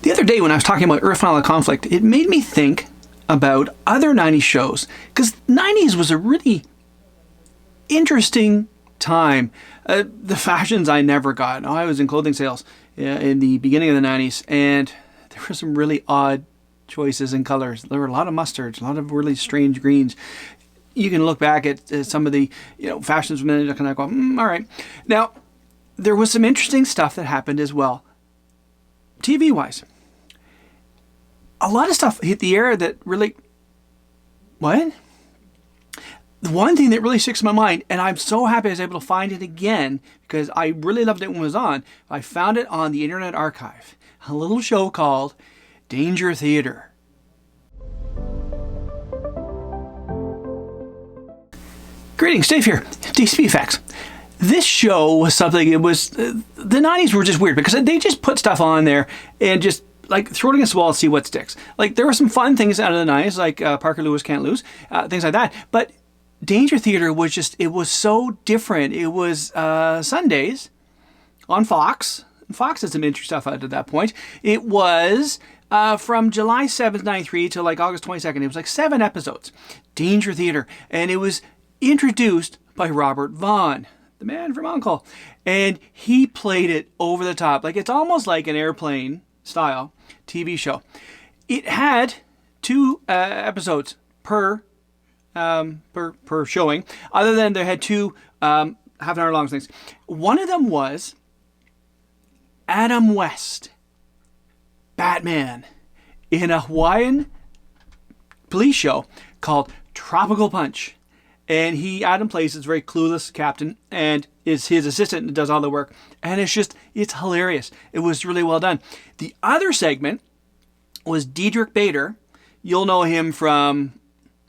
The other day when I was talking about Earth Final Conflict, it made me think about other 90s shows, because 90s was a really interesting time. The fashions I never got. I was in clothing sales in the beginning of the 90s, and there were some really odd choices in colors. There were a lot of mustards, a lot of really strange greens. You can look back at some of the fashions from then and kind of go, all right. Now, there was some interesting stuff that happened as well, TV-wise. A lot of stuff hit the air that really... What? The one thing that really sticks in my mind, and I'm so happy I was able to find it again, because I really loved it when it was on. I found it on the Internet Archive. A little show called Danger Theater. Greetings, Dave here, DCP Effects. This show was something, it was, the 90s were just weird because they just put stuff on there and just like throw it against the wall and see what sticks. Like there were some fun things out of the 90s, like Parker Lewis Can't Lose, things like that. But Danger Theater was just, it was so different. It was Sundays on Fox. Fox had some interesting stuff out at that point. It was from July 7th, 93 to like August 22nd. It was like 7 episodes. Danger Theater. And it was introduced by Robert Vaughn, the man from Uncle. And he played it over the top. Like it's almost like an Airplane style TV show. It had 2 episodes per showing, other than they had 2 half-an-hour long things. One of them was Adam West, Batman, in a Hawaiian police show called Tropical Punch. And Adam plays this very clueless captain and is his assistant and does all the work. And it's hilarious. It was really well done. The other segment was Diedrich Bader. You'll know him from,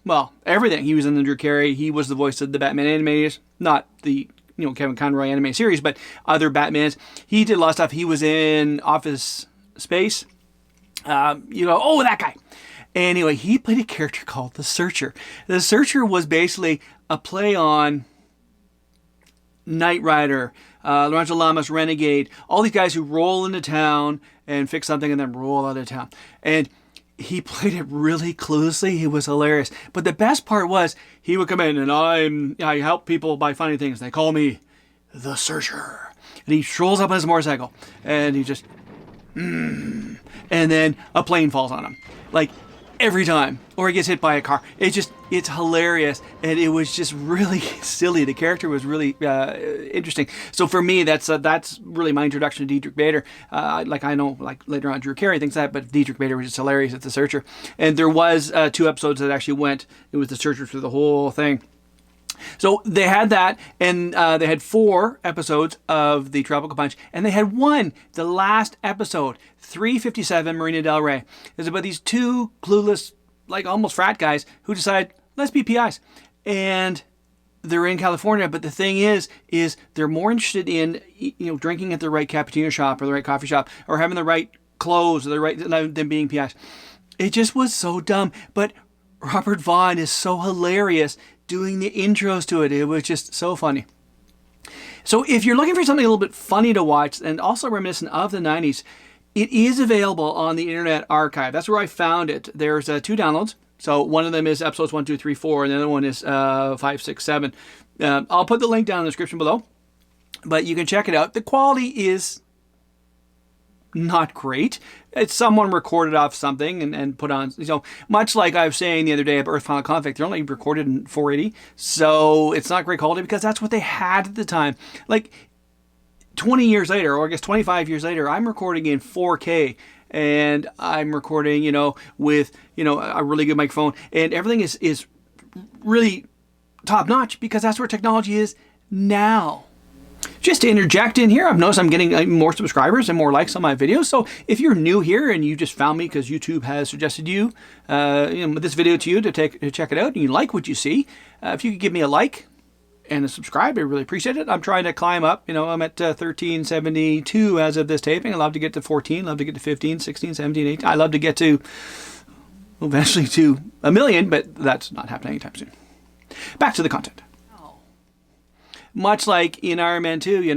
well, everything. He was in the Drew Carey. He was the voice of the Batman animators. Not the Kevin Conroy animated series, but other Batmans. He did a lot of stuff. He was in Office Space. Oh, that guy. Anyway, he played a character called the Searcher. The Searcher was basically a play on Knight Rider, Lorenzo Lamas, Renegade, all these guys who roll into town and fix something and then roll out of town. And he played it really cluelessly. He was hilarious. But the best part was he would come in and I help people by finding things. They call me the Searcher. And he strolls up on his motorcycle and he just, and then a plane falls on him. Like, every time, or he gets hit by a car. It's hilarious, and it was just really silly. The character was really interesting. So for me, that's really my introduction to Diedrich Bader. I know later on Drew Carey thinks that, but Diedrich Bader was just hilarious as the Searcher. And there was 2 episodes that actually went. It was the Searcher through the whole thing. So they had that, and they had 4 episodes of the Tropical Punch, and they had the last episode, 357 Marina Del Rey. It's about these 2 clueless, like almost frat guys who decide, let's be PIs. And they're in California, but the thing is they're more interested in drinking at the right cappuccino shop or the right coffee shop or having the right clothes or the right than being PIs. It just was so dumb, but Robert Vaughn is so hilarious doing the intros to it. It was just so funny. So if you're looking for something a little bit funny to watch and also reminiscent of the 90s, it is available on the Internet Archive. That's where I found it. There's 2 downloads. So one of them is episodes 1, 2, 3, 4, and the other one is 5, 6, 7. I'll put the link down in the description below, but you can check it out. The quality is not great. It's someone recorded off something and put on, much like I was saying the other day about Earth Final Conflict, they're only recorded in 480, so it's not great quality because that's what they had at the time. Like 20 years later, or I guess 25 years later, I'm recording in 4K, and I'm recording, with, a really good microphone, and everything is really top notch because that's where technology is now. Just to interject in here, I've noticed I'm getting more subscribers and more likes on my videos. So if you're new here and you just found me because YouTube has suggested this video to you to check it out, and you like what you see, if you could give me a like and a subscribe, I really appreciate it. I'm trying to climb up. I'm at 1372 as of this taping. I love to get to 14. Love to get to 15, 16, 17, 18. I love to get to eventually to 1 million, but that's not happening anytime soon. Back to the content. Much like in Iron Man 2,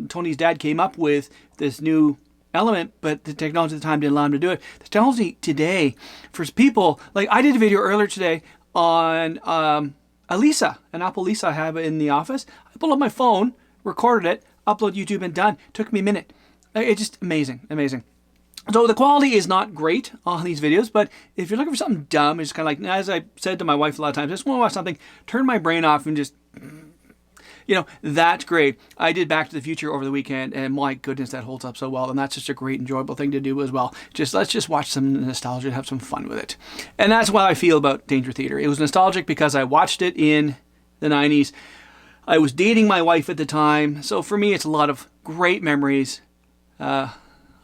Tony's dad came up with this new element, but the technology at the time didn't allow him to do it. The technology today, for people, like I did a video earlier today on a Lisa, an Apple Lisa I have in the office. I pulled up my phone, recorded it, upload YouTube, and done. Took me a minute. It's just amazing, amazing. So the quality is not great on these videos, but if you're looking for something dumb, it's kind of like, as I said to my wife a lot of times, I just want to watch something, turn my brain off and just, that's great. I did Back to the Future over the weekend, and my goodness, that holds up so well, and that's just a great, enjoyable thing to do as well. Let's just watch some nostalgia and have some fun with it. And that's what I feel about Danger Theater. It was nostalgic because I watched it in the 90s. I was dating my wife at the time, so for me, it's a lot of great memories.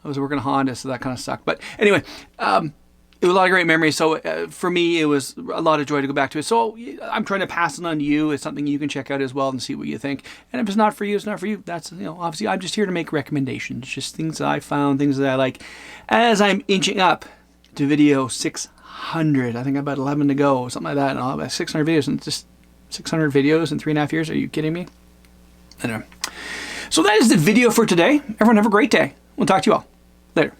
I was working at Honda, so that kind of sucked. But anyway, it was a lot of great memories. So for me, it was a lot of joy to go back to it. So I'm trying to pass it on to you. It's something you can check out as well and see what you think. And if it's not for you, it's not for you. That's, obviously I'm just here to make recommendations. Just things that I found, things that I like. As I'm inching up to video 600, I think I've about 11 to go, something like that. And I'll have 600 videos, and just 600 videos in 3.5 years. Are you kidding me? Anyway. So that is the video for today. Everyone have a great day. We'll talk to you all later.